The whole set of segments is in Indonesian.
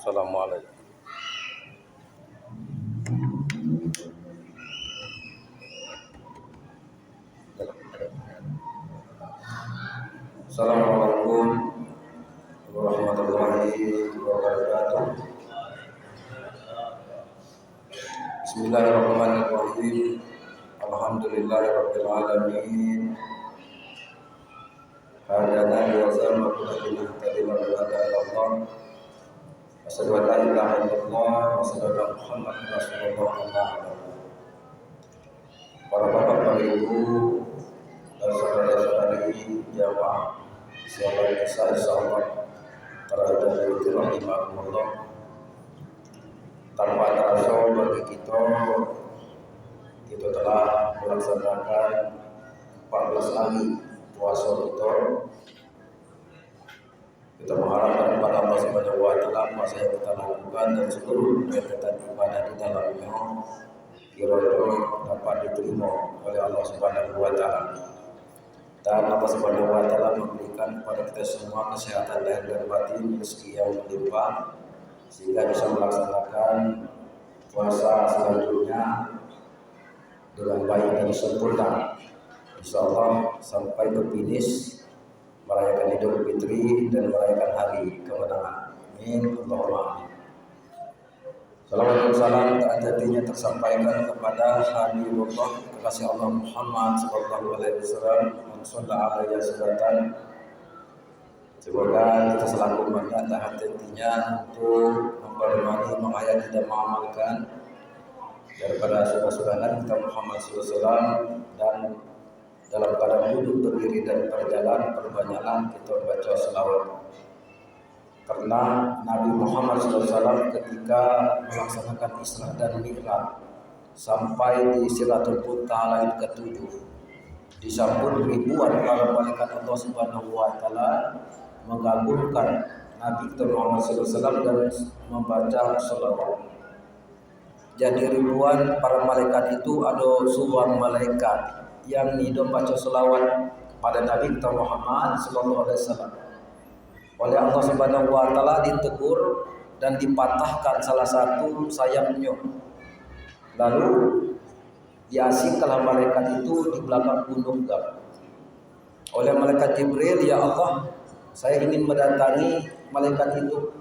Assalamualaikum. Assalamualaikum warahmatullahi wabarakatuh. Bismillahirrahmanirrahim. Alhamdulillahirabbil alamin. Hadana wa sallallahu alaihi wa sallam. Asyhadu an la ilaha illallah wa asyhadu anna Muhammadan rasulullah. Para bapak, para ibu, dan saudara-saudari jamaah salat Isya insyaallah terhadap rahimahullah. Tanpa terasa bagi kita telah melaksanakan 14 hari puasa kita. Kita mengharapkan kepada Allah Subhanahu wa taala puasa yang kita lakukan dan seluruh kegiatan ibadah di dalamnya kira-kira dapat diterima oleh Allah Subhanahu wa taala. Dan Allah Subhanahu wa taala memberikan kepada kita semua kesehatan lahir dan batin, rezeki yang berlimpah sehingga bisa melaksanakan puasa selanjutnya dengan baik dan sempurna. Insyaallah sampai ke finish merayakan Idul Fitri dan merayakan hari kemenangan. Amin. Allahumma amin. Salawat dan salam terjadinya tersampaikan kepada Habibullah kekasih Allah Muhammad sallallahu alaihi wasallam, sallallahu alaihi wasallam. Semoga kita selalu umatnya tak henti-hentinya untuk memperbaiki, menghayati dan mengamalkan daripada sunnah-sunnah kita Muhammad sallallahu alaihi wasallam, dan dalam keadaan duduk, berdiri dan berjalan perbanyaklah kita baca selawat. Karena Nabi Muhammad SAW ketika melaksanakan Isra dan Mi'raj sampai di Sidratul Muntaha langit ke-7 disambut ribuan para malaikat Allah Subhanahu wa taala mengagungkan Nabi Muhammad SAW dan membaca selawat. Jadi ribuan para malaikat itu ada seorang malaikat yang hidup baca selawat pada Nabi Muhammad sallallahu alaihi wasallam. Oleh Allah Subhanahu wa taala ditegur dan dipatahkan salah satu sayapnya. Lalu diasingkanlah malaikat itu di belakang gunung Gab. Oleh malaikat Jibril, ya Allah, saya ingin mendatangi malaikat itu.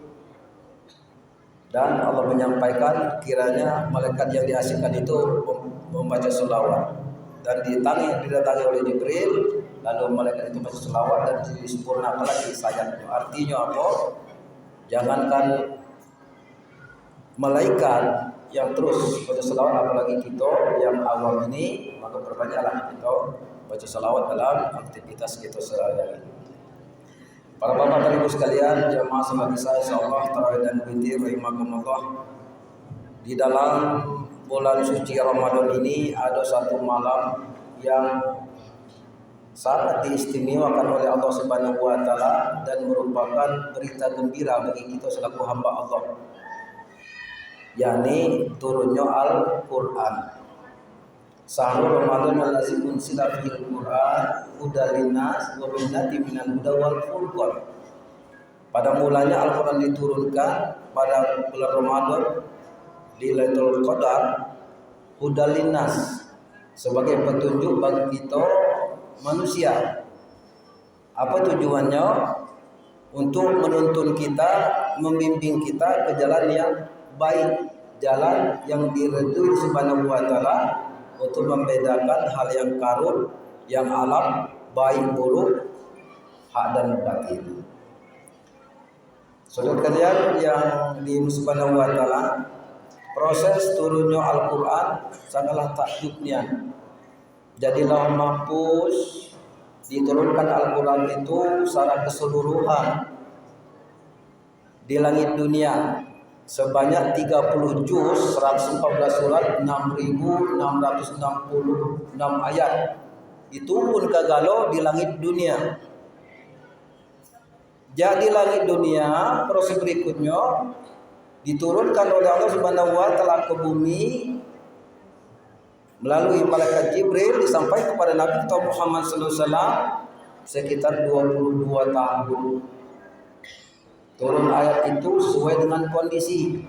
Dan Allah menyampaikan kiranya malaikat yang diasingkan itu membaca selawat. Dan didatangi oleh Jibril, lalu malaikat itu baca selawat dan disempurnakan lagi sayapnya. Artinya apa? Jangankan malaikat yang terus baca selawat, apalagi kita yang awam ini, maka perbanyaklah kita baca selawat dalam aktivitas kita sehari-hari. Para bapak dan ibu sekalian, jamaah salat Isya insyaallah tarawih dan witir rahimakumullah. Di dalam bulan suci Ramadan ini ada satu malam yang sangat diistimewakan oleh Allah Subhanahu wa taala dan merupakan berita gembira bagi kita selaku hamba Allah, yakni turunnya Al-Qur'an. Syahrul Ramadan allazi unzila fihil Qur'an hudal linnas wa bayyinatin minal huda wal furqan. Pada mulanya Al-Qur'an diturunkan pada bulan Ramadan di Lailatul Qadar, hudal linnas, sebagai petunjuk bagi kita manusia. Apa tujuannya? Untuk menuntun kita, membimbing kita ke jalan yang baik, jalan yang diridhoi Subhanahu wa taala, untuk membedakan hal yang karun, yang alam, baik buruk, hak dan batil. Saudara kalian yang di Subhanahu wa taala, proses turunnya Al-Quran sangatlah takjubnya. Jadi lauh mahfuz diturunkan Al-Quran itu secara keseluruhan di langit dunia sebanyak 30 juz, 114 surat, 6.666 ayat. Itu pun kagalo di langit dunia. Jadi langit dunia, proses berikutnya diturunkan oleh Allah Subhanahu wa taala ke bumi melalui malaikat Jibril, disampaikan kepada Nabi Muhammad sallallahu alaihi wasallam sekitar 22 tahun. Turun ayat itu sesuai dengan kondisi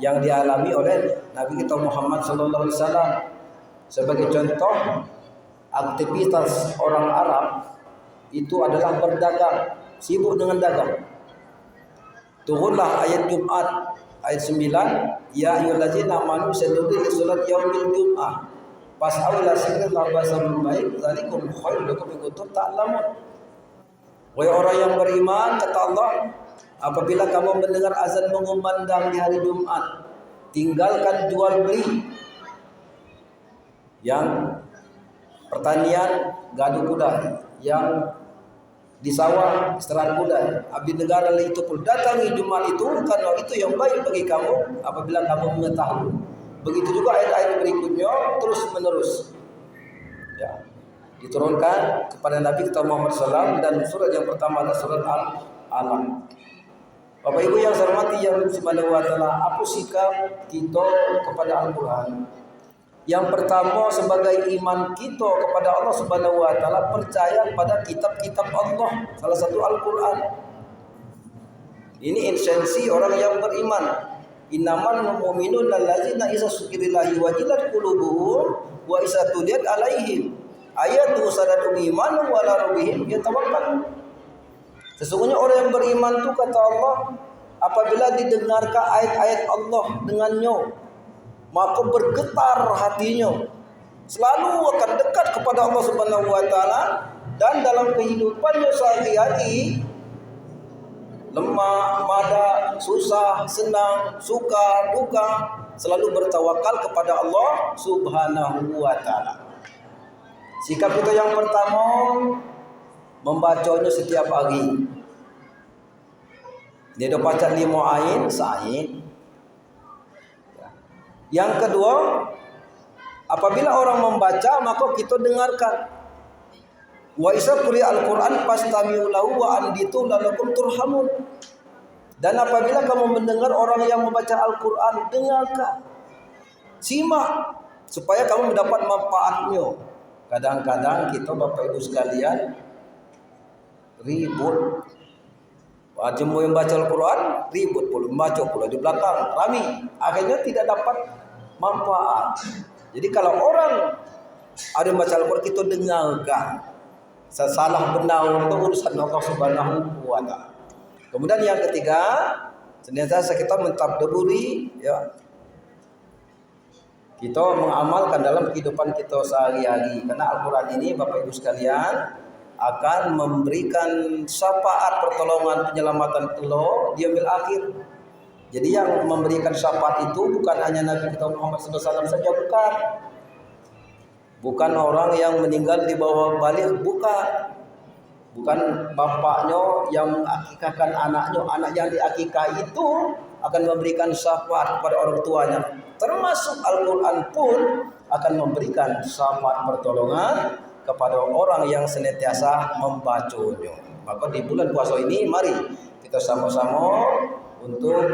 yang dialami oleh Nabi kita Muhammad SAW. Sebagai contoh, aktivitas orang Arab itu adalah berdagang, sibuk dengan dagang. Turunlah ayat Jumat ayat 9, ya ayyuhallazina amanu sallu li salat yaumil jum'ah fas'au ila dzikrillah wa sabbil baik dzalikum khairul lakum in kuntum ta'lamun. Wahai orang yang beriman, kata Allah, apabila kamu mendengar azan mengumandang di hari Jumat, tinggalkan jual beli. Yang pertanian gadu kuda, yang di sawah istirahat kuda, abdi negara itu pun datangi Jumat itu karena itu yang baik bagi kamu apabila kamu mengetahui. Begitu juga ayat-ayat berikutnya terus menerus. Ya, diturunkan kepada Nabi kita Muhammad SAW, dan surat yang pertama adalah surat Al-Alaq. Bapak Ibu yang saya hormati yang Subhanahu wa taala, apa sikap kita kepada Al-Qur'an? Yang pertama, sebagai iman kita kepada Allah Subhanahu wa taala, percaya pada kitab-kitab Allah, salah satu Al-Qur'an. Ini esensi orang yang beriman. Innamal mu'minuna allazina idza dzukirillahi wajilat qulubuhum wa idza tuliyat alaihim ayatu sadadu iman wa la rabbihim yatawakkalun. Sesungguhnya orang yang beriman itu, kata Allah, apabila didengarkan ayat-ayat Allah dengannya, maka bergetar hatinya, selalu akan dekat kepada Allah Subhanahu wa taala, dan dalam kehidupannya sehari-hari, lemah, mada, susah, senang, suka, duka, selalu bertawakal kepada Allah Subhanahu wa taala. Sikap kita yang pertama, membacanya setiap hari. Dia dah baca 5 ayat sahih. Yang kedua, apabila orang membaca maka kita dengarkan. Wa isa quri'a al-Qur'an fastami'u lahu wa anditu lalakum turhamun. Dan apabila kamu mendengar orang yang membaca Al-Qur'an, dengarkan. Simak supaya kamu mendapat manfaatnya. Kadang-kadang kita Bapak Ibu sekalian ribut. Jemu yang baca Al-Quran ribut pula, membaca pula di belakang rami, akhirnya tidak dapat manfaat. Jadi kalau orang ada yang baca Al-Quran, kita dengarkan. Salah benar itu urusan Allah Subhanahu wa taala. Kemudian yang ketiga, senantiasa kita mentadaburi, ya. Kita mengamalkan dalam kehidupan kita sehari-hari. Karena Al-Quran ini Bapak Ibu sekalian akan memberikan syafaat pertolongan penyelamatan Allah di yaumil akhir. Jadi yang memberikan syafaat itu bukan hanya Nabi kita Muhammad SAW saja, bukan. Bukan orang yang meninggal di bawah balik, bukan. Bukan bapaknya yang mengakikahkan anaknya, anak yang diakikah itu akan memberikan syafaat kepada orang tuanya. Termasuk Al-Quran pun akan memberikan syafaat pertolongan kepada orang yang senantiasa membacanya. Maka di bulan puasa ini mari kita sama-sama untuk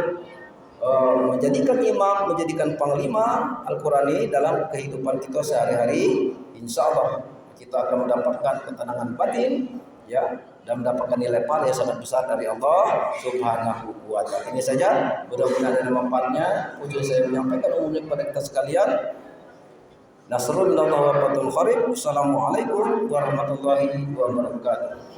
menjadikan imam, menjadikan panglima Al-Quran ini dalam kehidupan kita sehari-hari. Insya Allah kita akan mendapatkan ketenangan batin, ya, dan mendapatkan nilai pahala yang sangat besar dari Allah Subhanahu wa taala. Ini saja, mudah-mudahan ada manfaatnya. Ujung saya menyampaikan umumnya kepada kita sekalian. Nasrullah wa fathul qarib. Assalamualaikum warahmatullahi wabarakatuh.